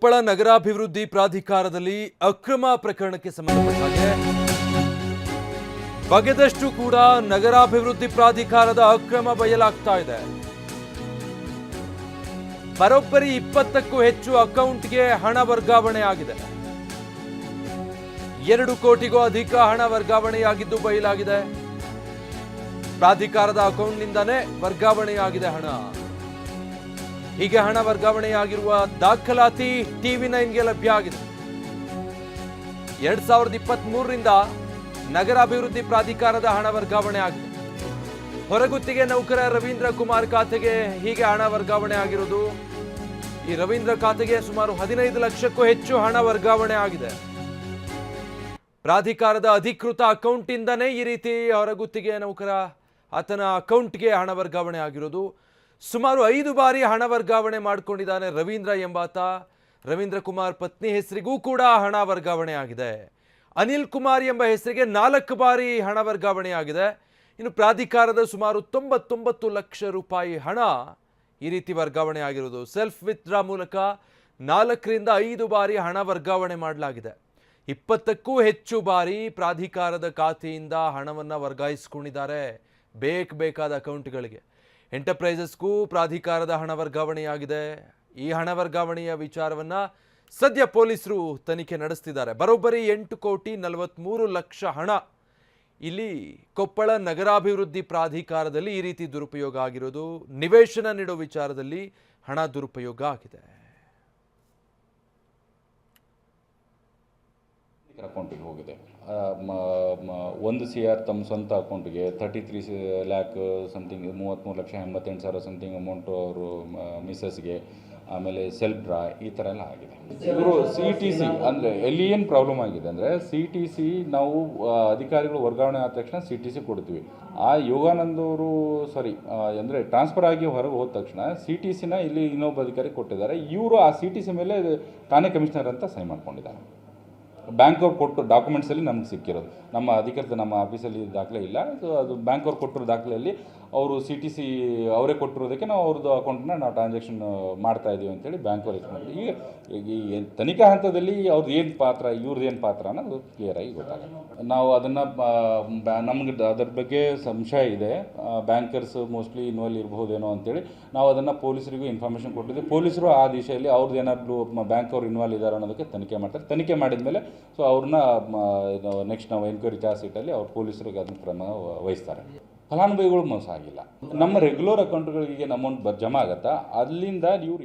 ಕೊಪ್ಪಳ ನಗರಾಭಿವೃದ್ಧಿ ಪ್ರಾಧಿಕಾರದಲ್ಲಿ ಅಕ್ರಮ ಪ್ರಕರಣಕ್ಕೆ ಸಂಬಂಧಪಟ್ಟ ಹಾಗೆ ಬಗೆದಷ್ಟು ಕೂಡ ನಗರಾಭಿವೃದ್ಧಿ ಪ್ರಾಧಿಕಾರದ ಅಕ್ರಮ ಬಯಲಾಗ್ತಾ ಇದೆ. ಬರೋಬ್ಬರಿ 20ಕ್ಕೂ ಹೆಚ್ಚು ಅಕೌಂಟ್ಗೆ ಹಣ ವರ್ಗಾವಣೆ ಆಗಿದೆ. 2 ಕೋಟಿಗೂ ಅಧಿಕ ಹಣ ವರ್ಗಾವಣೆಯಾಗಿದ್ದು ಬಯಲಾಗಿದೆ. ಪ್ರಾಧಿಕಾರದ ಅಕೌಂಟ್ನಿಂದಾನೇ ವರ್ಗಾವಣೆಯಾಗಿದೆ ಹಣ. ಹೀಗೆ ಹಣ ವರ್ಗಾವಣೆಯಾಗಿರುವ ದಾಖಲಾತಿ TV9ಗೆ ಲಭ್ಯ ಆಗಿದೆ. 2023ರಿಂದ ನಗರಾಭಿವೃದ್ಧಿ ಪ್ರಾಧಿಕಾರದ ಹಣ ವರ್ಗಾವಣೆ ಆಗಿದೆ. ಹೊರಗುತ್ತಿಗೆ ನೌಕರ ರವೀಂದ್ರ ಕುಮಾರ್ ಖಾತೆಗೆ ಹೀಗೆ ಹಣ ವರ್ಗಾವಣೆ ಆಗಿರುವುದು. ಈ ರವೀಂದ್ರ ಖಾತೆಗೆ ಸುಮಾರು 15 ಲಕ್ಷಕ್ಕೂ ಹೆಚ್ಚು ಹಣ ವರ್ಗಾವಣೆ ಆಗಿದೆ. ಪ್ರಾಧಿಕಾರದ ಅಧಿಕೃತ ಅಕೌಂಟ್ ಇಂದನೇ ಈ ರೀತಿ ಹೊರಗುತ್ತಿಗೆ ನೌಕರ ಆತನ ಅಕೌಂಟ್ಗೆ ಹಣ ವರ್ಗಾವಣೆ ಆಗಿರೋದು. ಸುಮಾರು 5 ಬಾರಿ ಹಣ ವರ್ಗಾವಣೆ ಮಾಡಿಕೊಂಡಿದ್ದಾನೆ ರವೀಂದ್ರ ಎಂಬಾತ. ರವೀಂದ್ರ ಕುಮಾರ್ ಪತ್ನಿ ಹೆಸರಿಗೂ ಕೂಡ ಹಣ ವರ್ಗಾವಣೆ ಆಗಿದೆ. ಅನಿಲ್ ಕುಮಾರ್ ಎಂಬ ಹೆಸರಿಗೆ 4 ಬಾರಿ ಹಣ ವರ್ಗಾವಣೆ ಆಗಿದೆ. ಇನ್ನು ಪ್ರಾಧಿಕಾರದ ಸುಮಾರು 99 ಲಕ್ಷ ರೂಪಾಯಿ ಹಣ ಈ ರೀತಿ ವರ್ಗಾವಣೆ ಆಗಿರೋದು. ಸೆಲ್ಫ್ ವಿತ್ಡ್ರಾ ಮೂಲಕ 4ರಿಂದ 5 ಬಾರಿ ಹಣ ವರ್ಗಾವಣೆ ಮಾಡಲಾಗಿದೆ. 20ಕ್ಕೂ ಹೆಚ್ಚು ಬಾರಿ ಪ್ರಾಧಿಕಾರದ ಖಾತೆಯಿಂದ ಹಣವನ್ನು ವರ್ಗಾಯಿಸಿಕೊಂಡಿದ್ದಾರೆ ಬೇಕಾದ ಅಕೌಂಟ್ಗಳಿಗೆ. ಎಂಟರ್ಪ್ರೈಸಸ್ಗೂ ಪ್ರಾಧಿಕಾರದ ಹಣ ವರ್ಗಾವಣೆಯಾಗಿದೆ. ಈ ಹಣ ವರ್ಗಾವಣೆಯ ವಿಚಾರವನ್ನ ಸದ್ಯ ಪೊಲೀಸರು ತನಿಖೆ ನಡೆಸ್ತಿದ್ದಾರೆ. ಬರೋಬ್ಬರಿ 8,43,00,000 ಹಣ ಇಲ್ಲಿ ಕೊಪ್ಪಳ ನಗರಾಭಿವೃದ್ಧಿ ಪ್ರಾಧಿಕಾರದಲ್ಲಿ ಈ ರೀತಿ ದುರುಪಯೋಗ ಆಗಿರೋದು. ನಿವೇಶನ ನೀಡೋ ವಿಚಾರದಲ್ಲಿ ಹಣ ದುರುಪಯೋಗ ಆಗಿದೆ. ಅಕೌಂಟಿಗೆ ಹೋಗಿದೆ. 1 CR ತಮ್ಮ ಸ್ವಂತ ಅಕೌಂಟಿಗೆ 33 ಲ್ಯಾಕ್ ಸಮಥಿಂಗ್ 33,88,000 ಸಮಥಿಂಗ್ ಅಮೌಂಟು ಅವರು ಮಿಸ್ಸಸ್ಗೆ, ಆಮೇಲೆ ಸೆಲ್ಫ್ ಡ್ರಾ ಈ ಥರ ಎಲ್ಲ ಆಗಿದೆ. ಇವರು CTC ಅಂದರೆ ಎಲ್ಲಿ ಏನು ಪ್ರಾಬ್ಲಮ್ ಆಗಿದೆ ಅಂದರೆ CTC ನಾವು ಅಧಿಕಾರಿಗಳು ವರ್ಗಾವಣೆ ಆದ ತಕ್ಷಣ CTC ಕೊಡ್ತೀವಿ. ಆ ಯೋಗಾನಂದ್ ಅವರು ಅಂದರೆ ಟ್ರಾನ್ಸ್ಫರ್ ಆಗಿ ಹೊರಗೆ ಹೋದ ತಕ್ಷಣ CTCನ ಇಲ್ಲಿ ಇನ್ನೊಬ್ಬ ಅಧಿಕಾರಿ ಕೊಟ್ಟಿದ್ದಾರೆ. ಇವರು ಆ CTC ಮೇಲೆ ತಾನೇ ಕಮಿಷನರ್ ಅಂತ ಸೈನ್ ಮಾಡ್ಕೊಂಡಿದ್ದಾರೆ. ಬ್ಯಾಂಕ್ ಅವ್ರು ಕೊಟ್ಟು ಡಾಕ್ಯುಮೆಂಟ್ಸಲ್ಲಿ ನಮ್ಗೆ ಸಿಕ್ಕಿರೋದು. ನಮ್ಮ ಅಧಿಕೃತ ನಮ್ಮ ಆಫೀಸಲ್ಲಿ ದಾಖಲೆ ಇಲ್ಲ. ಸೊ ಅದು ಬ್ಯಾಂಕ್ ಅವ್ರು ಕೊಟ್ಟಿರೋ ದಾಖಲೆಯಲ್ಲಿ ಅವರು CTC ಅವರೇ ಕೊಟ್ಟಿರೋದಕ್ಕೆ ನಾವು ಅವ್ರದ್ದು ಅಕೌಂಟನ್ನ ನಾವು ಟ್ರಾನ್ಸಾಕ್ಷನ್ ಮಾಡ್ತಾ ಇದ್ದೀವಿ ಅಂತೇಳಿ ಬ್ಯಾಂಕ್ ಅವ್ರು ಎಕ್ಸ್ಪ್ಲೇನ್ ಮಾಡಿ. ಈಗ ತನಿಖಾ ಹಂತದಲ್ಲಿ ಅವ್ರದ್ದು ಏನು ಪಾತ್ರ, ಇವ್ರದ್ದು ಏನು ಪಾತ್ರ ಅನ್ನೋದು ಕ್ಲಿಯರಾಗಿ ಗೊತ್ತಾಗುತ್ತೆ. ನಾವು ಅದನ್ನು ನಮ್ಗೆ ಅದ್ರ ಬಗ್ಗೆ ಸಂಶಯ ಇದೆ, ಬ್ಯಾಂಕರ್ಸ್ ಮೋಸ್ಟ್ಲಿ ಇನ್ವಾಲ್ವ್ ಇರ್ಬೋದೇನೋ ಅಂತೇಳಿ ನಾವು ಅದನ್ನು ಪೊಲೀಸರಿಗೂ ಇನ್ಫಾರ್ಮೇಷನ್ ಕೊಟ್ಟಿದ್ದೀವಿ. ಪೊಲೀಸರು ಆ ದಿಶೆಯಲ್ಲಿ ಅವ್ರದ್ದು ಏನಾದರೂ ಬ್ಯಾಂಕ್ ಅವ್ರು ಇನ್ವಾಲ್ವ್ ಇದ್ದಾರೆ ಅನ್ನೋದಕ್ಕೆ ತನಿಖೆ ಮಾಡ್ತಾರೆ. ತನಿಖೆ ಮಾಡಿದ ಮೇಲೆ ಸೊ ಅವ್ರನ್ನ ನೆಕ್ಸ್ಟ್ ನಾವು ಎನ್ಕ್ವೈರಿ ಚಾರ್ಜ್ ಶೀಟಲ್ಲಿ ಅವ್ರು ಪೊಲೀಸರಿಗೆ ಅದನ್ನ ಕ್ರಮ ವಹಿಸ್ತಾರೆ. ಫಲಾನುಭವಿಗಳು ಮೋಸ ಆಗಿಲ್ಲ. ನಮ್ಮ ರೆಗ್ಯುಲರ್ ಅಕೌಂಟ್ಗಳಿಗೆ ಅಮೌಂಟ್ ಜಮಾ ಆಗುತ್ತಾ, ಅಲ್ಲಿಂದ ಇವರು